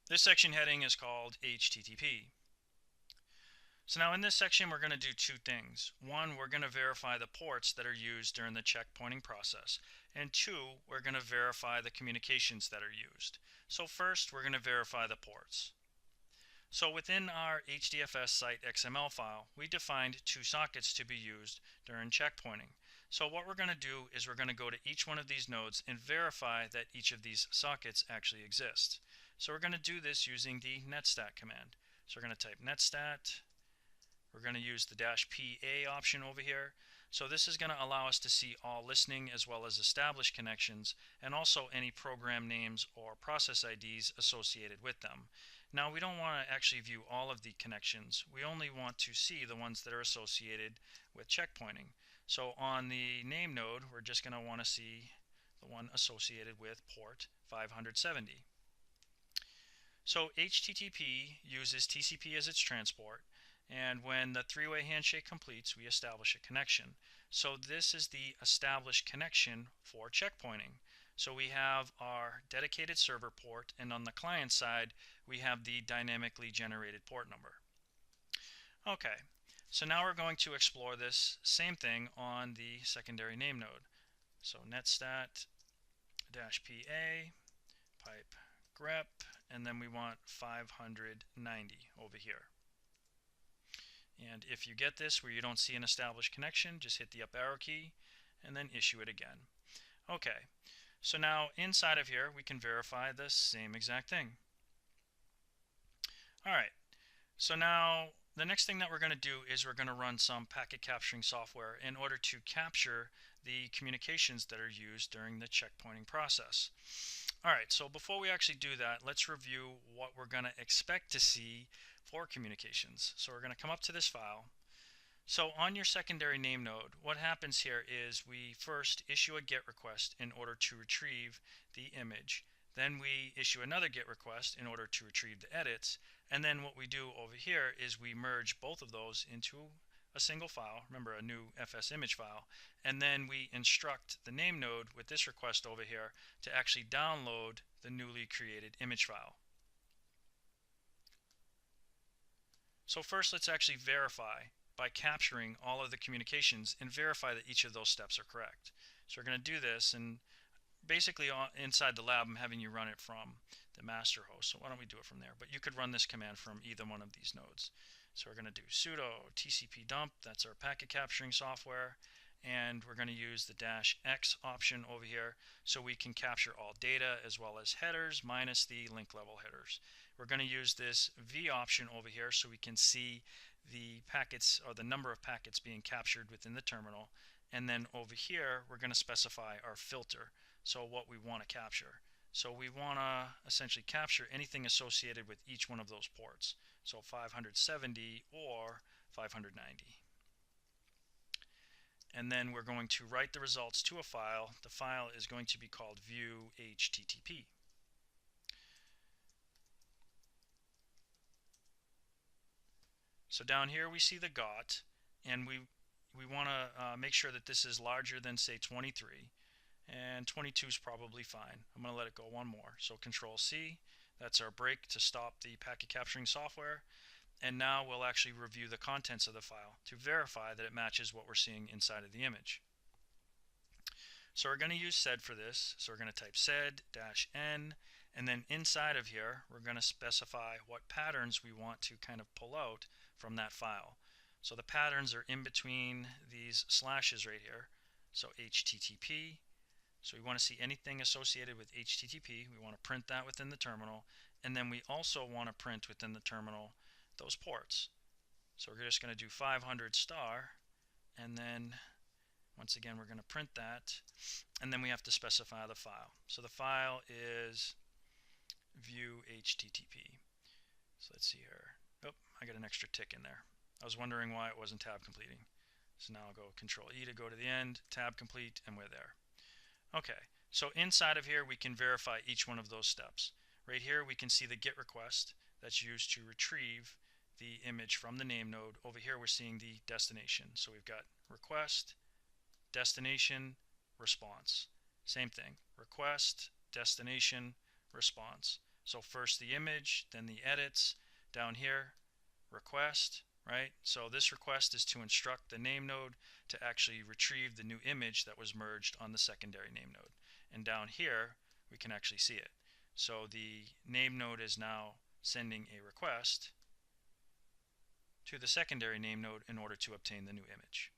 This section heading is called HTTP. So now in this section we're going to do two things. One, we're going to verify the ports that are used during the checkpointing process. And two, we're going to verify the communications that are used. So first we're going to verify the ports. So within our HDFS site XML file, we defined two sockets to be used during checkpointing. So what we're going to do is we're going to go to each one of these nodes and verify that each of these sockets actually exists. So we're going to do this using the netstat command. So we're going to type netstat. We're going to use the -PA option over here. So this is going to allow us to see all listening as well as established connections, and also any program names or process IDs associated with them. Now we don't want to actually view all of the connections. We only want to see the ones that are associated with checkpointing. So on the name node, we're just going to want to see the one associated with port 570. So HTTP uses TCP as its transport, and when the three-way handshake completes, we establish a connection. So this is the established connection for checkpointing. So we have our dedicated server port, and on the client side we have the dynamically generated port number. Okay, so now we're going to explore this same thing on the secondary name node. So netstat -PA pipe grep, and then we want 590 over here. And if you get this where you don't see an established connection, just hit the up arrow key and then issue it again. Okay, so now inside of here we can verify the same exact thing. Alright, so now the next thing that we're going to do is we're going to run some packet capturing software in order to capture the communications that are used during the checkpointing process. Alright, so before we actually do that, let's review what we're going to expect to see for communications. So we're going to come up to this file. So on your secondary name node, what happens here is we first issue a GET request in order to retrieve the image. Then we issue another GET request in order to retrieve the edits. And then what we do over here is we merge both of those into a single file, remember a new FS image file, and then we instruct the name node with this request over here to actually download the newly created image file. So first let's actually verify by capturing all of the communications and verify that each of those steps are correct. So we're going to do this, and basically inside the lab I'm having you run it from the master host, so why don't we do it from there, but you could run this command from either one of these nodes. So we're going to do sudo tcp dump, that's our packet capturing software, and we're going to use the -X option over here so we can capture all data as well as headers minus the link level headers. We're going to use this V option over here so we can see the packets or the number of packets being captured within the terminal, and then over here we're going to specify our filter, so what we want to capture. So we want to essentially capture anything associated with each one of those ports. So 570 or 590. And then we're going to write the results to a file. The file is going to be called view HTTP. So down here we see the GOT, and we want to make sure that this is larger than, say, 23. And 22 is probably fine. I'm going to let it go one more. So Control C, that's our break to stop the packet capturing software. And now we'll actually review the contents of the file to verify that it matches what we're seeing inside of the image. So we're going to use sed for this. So we're going to type sed-n, and then inside of here we're going to specify what patterns we want to kind of pull out from that file. So the patterns are in between these slashes right here. So HTTP. So we want to see anything associated with HTTP. We want to print that within the terminal, and then we also want to print within the terminal those ports. So we're just going to do 500 star, and then once again we're going to print that, and then we have to specify the file. So the file is view HTTP. So let's see here. Oh, I got an extra tick in there. I was wondering why it wasn't tab completing. So now I'll go Control E to go to the end, tab complete, and we're there. Okay, so inside of here we can verify each one of those steps. Right here we can see the GET request that's used to retrieve the image from the name node. Over here we're seeing the destination. So we've got request, destination, response. Same thing, request, destination, response. So first the image, then the edits, down here, request, right? So this request is to instruct the name node to actually retrieve the new image that was merged on the secondary name node. And down here, we can actually see it. So the name node is now sending a request to the secondary name node in order to obtain the new image.